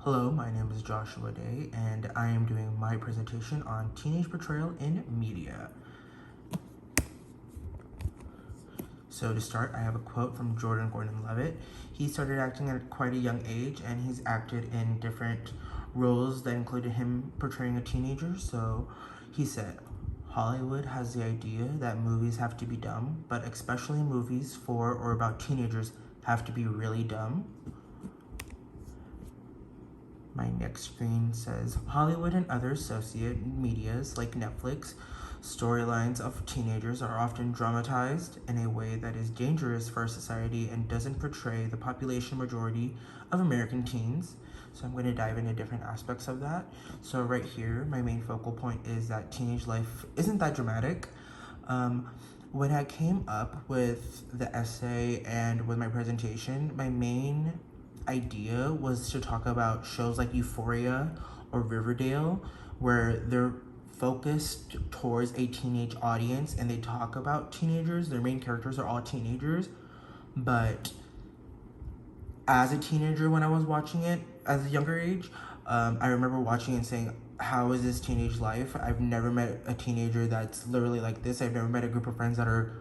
Hello, my name is Joshua Day, and I am doing my presentation on teenage portrayal in media. So to start, I have a quote from Jordan Gordon-Levitt. He started acting at quite a young age, and he's acted in different roles that included him portraying a teenager. So he said, Hollywood has the idea that movies have to be dumb, but especially movies for or about teenagers have to be really dumb. My next screen says Hollywood and other associate medias like Netflix, storylines of teenagers are often dramatized in a way that is dangerous for our society and doesn't portray the population majority of American teens. So I'm going to dive into different aspects of that. So right here, my main focal point is that teenage life isn't that dramatic. When I came up with the essay and with my presentation, my main idea was to talk about shows like Euphoria or Riverdale, where they're focused towards a teenage audience and they talk about teenagers. Their main characters are all teenagers, but as a teenager, when I was watching it as a younger age, I remember watching and saying, how is this teenage life? I've never met a teenager that's literally like this. I've never met a group of friends that are,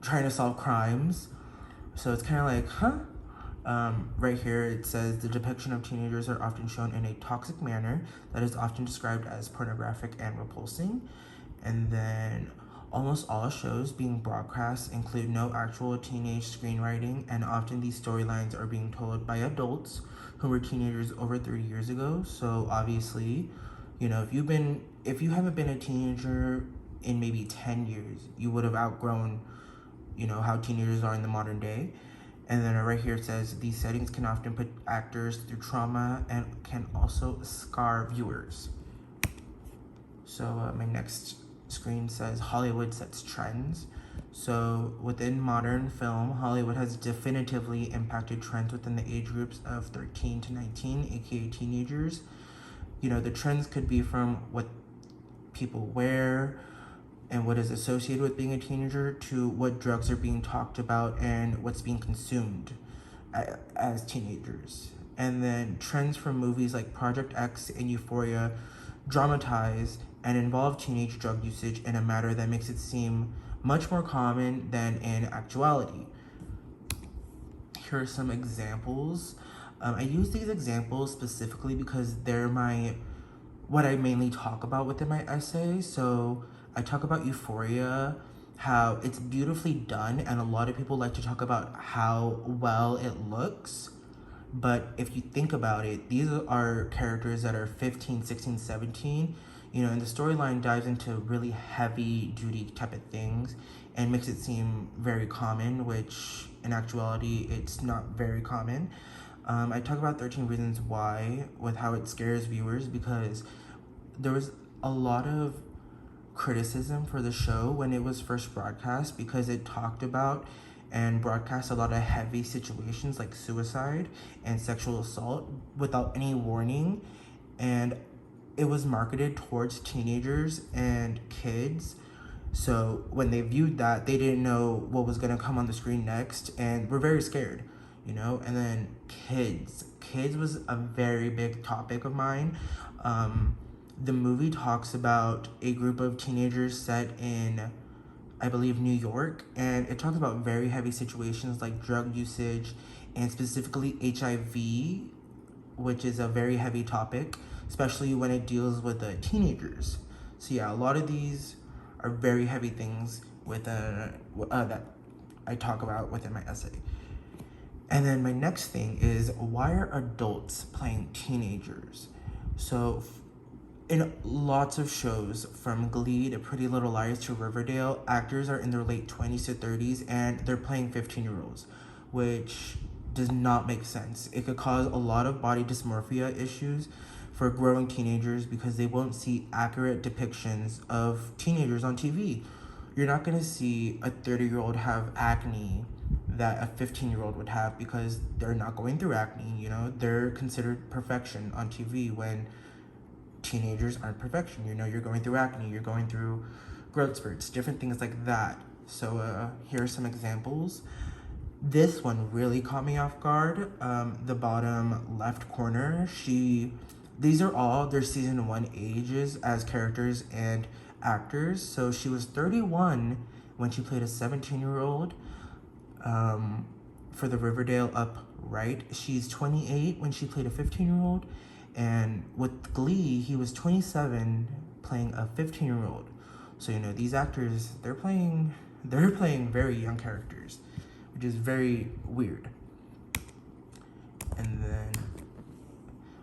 trying to solve crimes. So it's kind of like, huh? Right here it says the depiction of teenagers are often shown in a toxic manner that is often described as pornographic and repulsing. And then almost all shows being broadcast include no actual teenage screenwriting, and often these storylines are being told by adults who were teenagers over 30 years ago. So obviously, if you haven't been a teenager in maybe 10 years, you would have outgrown, how teenagers are in the modern day. And then right here it says these settings can often put actors through trauma and can also scar viewers. So my next screen says Hollywood sets trends. So within modern film, Hollywood has definitively impacted trends within the age groups of 13 to 19, aka teenagers. The trends could be from what people wear and what is associated with being a teenager to what drugs are being talked about and what's being consumed as teenagers. And then trends from movies like Project X and Euphoria dramatize and involve teenage drug usage in a manner that makes it seem much more common than in actuality. Here are some examples. I use these examples specifically because they're what I mainly talk about within my essay. So I talk about Euphoria, how it's beautifully done, and a lot of people like to talk about how well it looks. But if you think about it, these are characters that are 15, 16, 17, and the storyline dives into really heavy duty type of things and makes it seem very common, which in actuality, it's not very common. I talk about 13 Reasons Why with how it scares viewers because there was a lot of criticism for the show when it was first broadcast because it talked about and broadcast a lot of heavy situations like suicide and sexual assault without any warning. And it was marketed towards teenagers and kids. So when they viewed that, they didn't know what was going to come on the screen next and were very scared, And then kids. Kids was a very big topic of mine. The movie talks about a group of teenagers set in, I believe, New York, and it talks about very heavy situations like drug usage and specifically HIV, which is a very heavy topic, especially when it deals with the teenagers. So yeah, a lot of these are very heavy things with that I talk about within my essay. And then my next thing is, why are adults playing teenagers? So in lots of shows, from Glee to Pretty Little Liars to Riverdale, actors are in their late 20s to 30s and they're playing 15-year-olds, which does not make sense. It could cause a lot of body dysmorphia issues for growing teenagers because they won't see accurate depictions of teenagers on TV. You're not going to see a 30-year-old have acne that a 15-year-old would have because they're not going through acne, They're considered perfection on TV when teenagers aren't perfection. You're going through acne, you're going through growth spurts, different things like that. So here are some examples. This one really caught me off guard. The bottom left corner, these are all their season 1 ages as characters and actors. So she was 31 when she played a 17-year-old for the Riverdale Upright. She's 28 when she played a 15-year-old. And with Glee, he was 27 playing a 15-year-old. So, these actors, they're playing very young characters, which is very weird. And then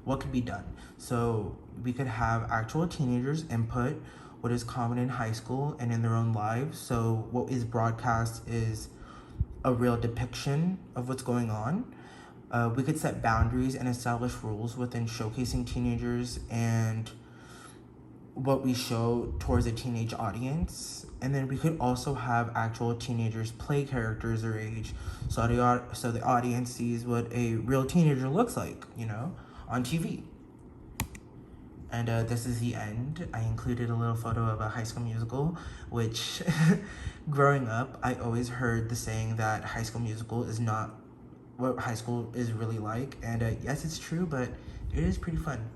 what could be done? So we could have actual teenagers input what is common in high school and in their own lives. So what is broadcast is a real depiction of what's going on. We could set boundaries and establish rules within showcasing teenagers and what we show towards a teenage audience. And then we could also have actual teenagers play characters their age, so the audience sees what a real teenager looks like, on TV. And this is the end. I included a little photo of a High School Musical, which growing up, I always heard the saying that High School Musical is not what high school is really like. And yes, it's true, but it is pretty fun.